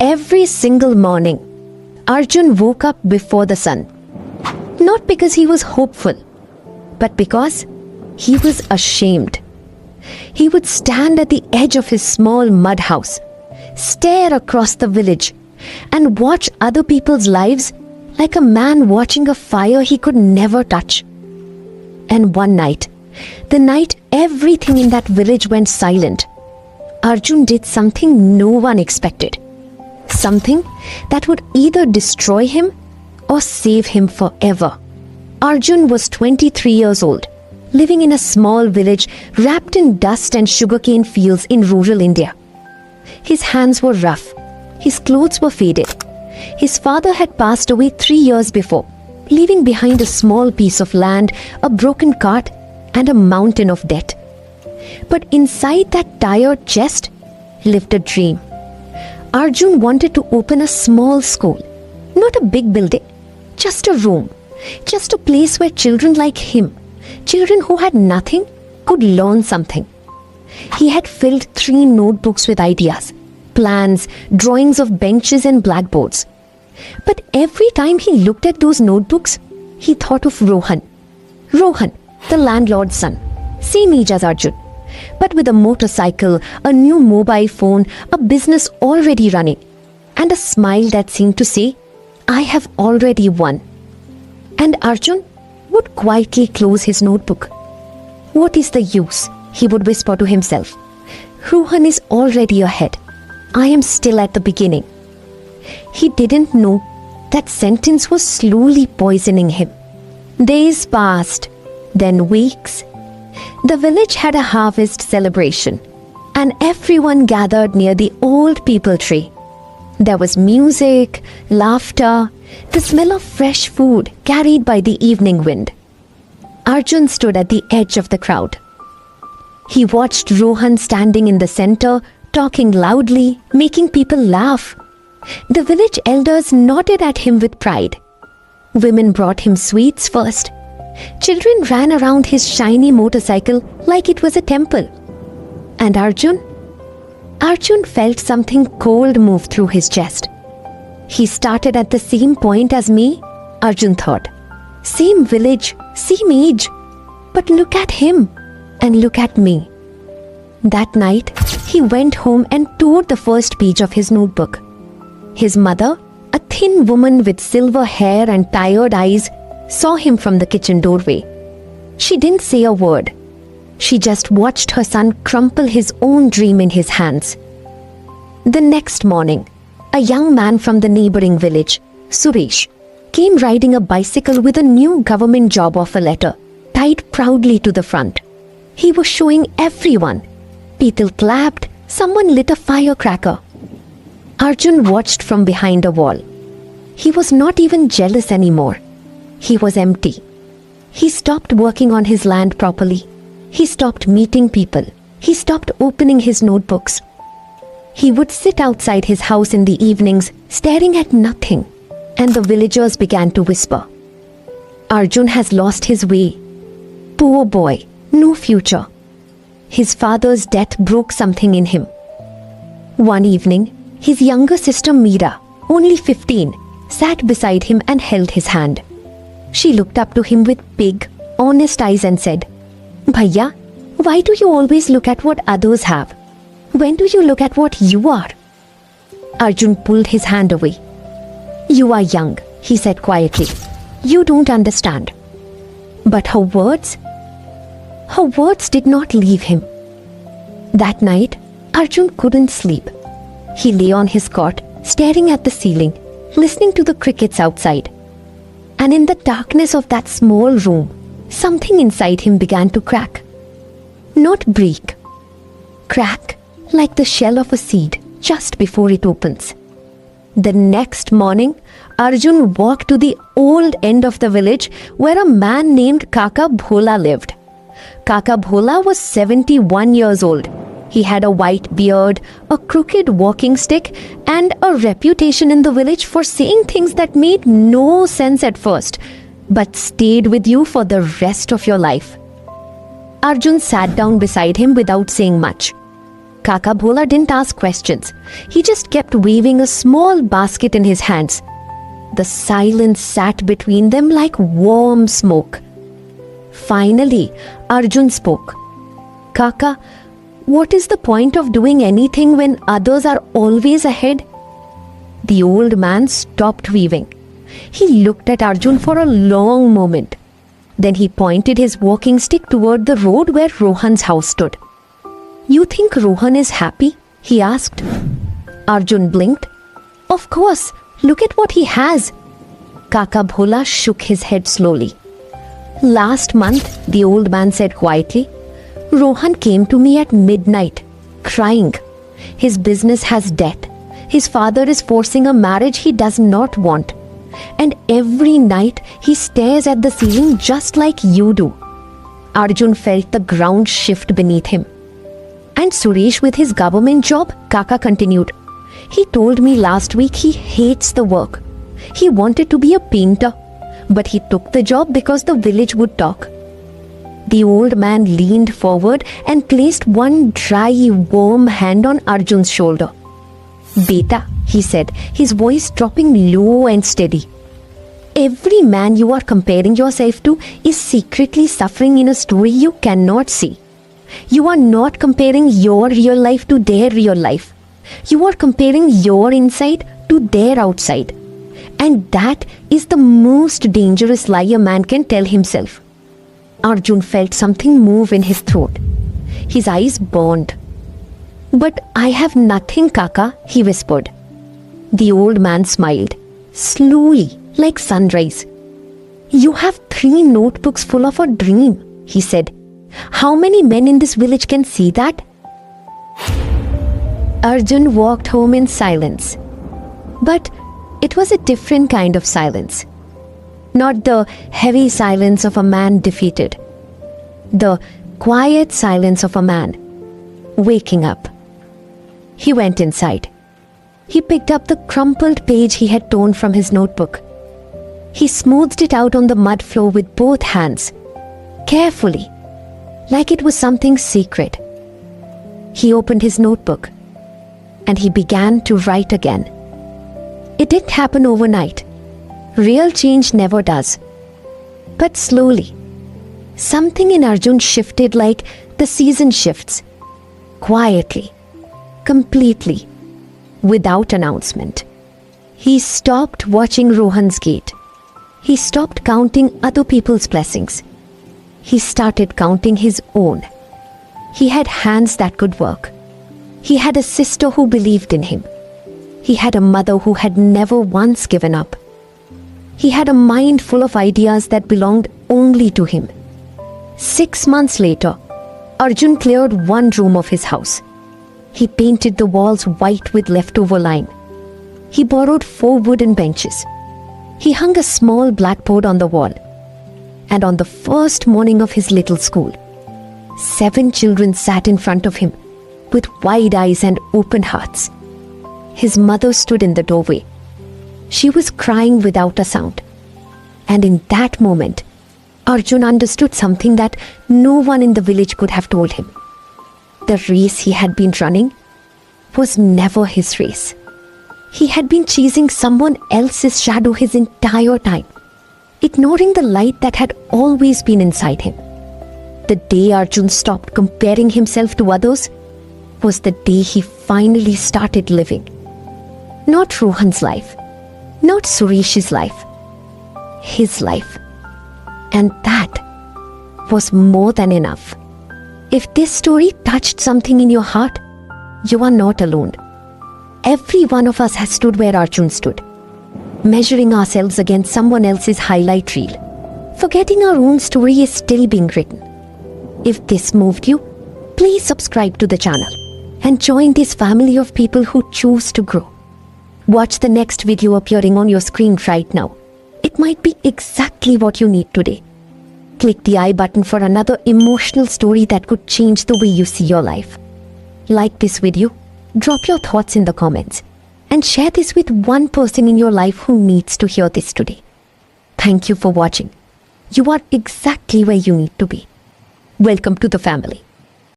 Every single morning, Arjun woke up before the sun. Not because he was hopeful, but because he was ashamed. He would stand at the edge of his small mud house, stare across the village, and watch other people's lives like a man watching a fire he could never touch. And one night, the night everything in that village went silent, Arjun did something no one expected. Something that would either destroy him or save him forever. Arjun was 23 years old, living in a small village wrapped in dust and sugarcane fields in rural India. His hands were rough, his clothes were faded. His father had passed away 3 years before, leaving behind a small piece of land, a broken cart, and a mountain of debt. But inside that tired chest lived a dream. Arjun wanted to open a small school, not a big building, just a room, just a place where children like him, children who had nothing, could learn something. He had filled 3 notebooks with ideas, plans, drawings of benches and blackboards. But every time he looked at those notebooks, he thought of Rohan. Rohan, the landlord's son, same age as Arjun, but with a motorcycle, a new mobile phone, a business already running, and a smile that seemed to say, "I have already won." And Arjun would quietly close his notebook. "What is the use?" he would whisper to himself. "Rohan is already ahead. I am still at the beginning." He didn't know that sentence was slowly poisoning him. Days passed, then weeks. The village had a harvest celebration, and everyone gathered near the old peepal tree. There was music, laughter, the smell of fresh food carried by the evening wind. Arjun stood at the edge of the crowd. He watched Rohan standing in the center, talking loudly, making people laugh. The village elders nodded at him with pride. Women brought him sweets first. Children ran around his shiny motorcycle like it was a temple. And Arjun felt something cold move through his chest. He started at the same point as me, Arjun thought. Same village, same age. But look at him and look at me. That night, he went home and tore the first page of his notebook. His mother, a thin woman with silver hair and tired eyes, saw him from the kitchen doorway. She didn't say a word. She just watched her son crumple his own dream in his hands. The next morning, a young man from the neighboring village, Suresh, came riding a bicycle with a new government job offer letter tied proudly to the front. He was showing everyone. People clapped, someone lit a firecracker. Arjun watched from behind a wall. He was not even jealous anymore. He was empty. He stopped working on his land properly. He stopped meeting people. He stopped opening his notebooks. He would sit outside his house in the evenings, staring at nothing, and the villagers began to whisper, "Arjun has lost his way. Poor boy, no future." His father's death broke something in him. One evening, his younger sister Meera, only 15, sat beside him and held his hand. She looked up to him with big, honest eyes and said, "Bhaiya, why do you always look at what others have? When do you look at what you are?" Arjun pulled his hand away. "You are young," he said quietly. "You don't understand." But her words did not leave him. That night, Arjun couldn't sleep. He lay on his cot, staring at the ceiling, listening to the crickets outside. And in the darkness of that small room, something inside him began to crack. Not break. Crack like the shell of a seed just before it opens. The next morning, Arjun walked to the old end of the village where a man named Kaka Bhola lived. Kaka Bhola was 71 years old. He had a white beard, a crooked walking stick, and a reputation in the village for saying things that made no sense at first, but stayed with you for the rest of your life. Arjun sat down beside him without saying much. Kaka Bhola didn't ask questions. He just kept waving a small basket in his hands. The silence sat between them like warm smoke. Finally, Arjun spoke. Kaka, what is the point of doing anything when others are always ahead? The old man stopped weaving. He looked at Arjun for a long moment. Then he pointed his walking stick toward the road where Rohan's house stood. You think Rohan is happy? He asked. Arjun blinked. Of course, look at what he has. Kaka Bhola shook his head slowly. Last month, the old man said quietly, Rohan came to me at midnight, crying. His business has debt. His father is forcing a marriage he does not want. And every night he stares at the ceiling just like you do. Arjun felt the ground shift beneath him. And Suresh with his government job, Kaka continued. He told me last week he hates the work. He wanted to be a painter, but he took the job because the village would talk. The old man leaned forward and placed one dry, warm hand on Arjun's shoulder. Beta, he said, his voice dropping low and steady. Every man you are comparing yourself to is secretly suffering in a story you cannot see. You are not comparing your real life to their real life. You are comparing your inside to their outside. And that is the most dangerous lie a man can tell himself. Arjun felt something move in his throat. His eyes burned. But I have nothing, Kaka, he whispered. The old man smiled, slowly, like sunrise. You have 3 notebooks full of a dream, he said. How many men in this village can see that? Arjun walked home in silence. But it was a different kind of silence. Not the heavy silence of a man defeated. The quiet silence of a man waking up. He went inside. He picked up the crumpled page he had torn from his notebook. He smoothed it out on the mud floor with both hands, carefully, like it was something secret. He opened his notebook and he began to write again. It didn't happen overnight. Real change never does. But slowly, something in Arjun shifted like the season shifts. Quietly, completely, without announcement. He stopped watching Rohan's gate. He stopped counting other people's blessings. He started counting his own. He had hands that could work. He had a sister who believed in him. He had a mother who had never once given up. He had a mind full of ideas that belonged only to him. 6 months later, Arjun cleared one room of his house. He painted the walls white with leftover lime. He borrowed 4 wooden benches. He hung a small blackboard on the wall. And on the first morning of his little school, 7 children sat in front of him with wide eyes and open hearts. His mother stood in the doorway. She was crying without a sound. And in that moment, Arjun understood something that no one in the village could have told him. The race he had been running was never his race. He had been chasing someone else's shadow his entire time, ignoring the light that had always been inside him. The day Arjun stopped comparing himself to others was the day he finally started living. Not Rohan's life, not Suresh's life, his life. And that was more than enough. If this story touched something in your heart, you are not alone. Every one of us has stood where Arjun stood, measuring ourselves against someone else's highlight reel, forgetting our own story is still being written. If this moved you, please subscribe to the channel and join this family of people who choose to grow. Watch the next video appearing on your screen right now. It might be exactly what you need today. Click the I button for another emotional story that could change the way you see your life. Like this video, drop your thoughts in the comments, and share this with one person in your life who needs to hear this today. Thank you for watching. You are exactly where you need to be. Welcome to the family.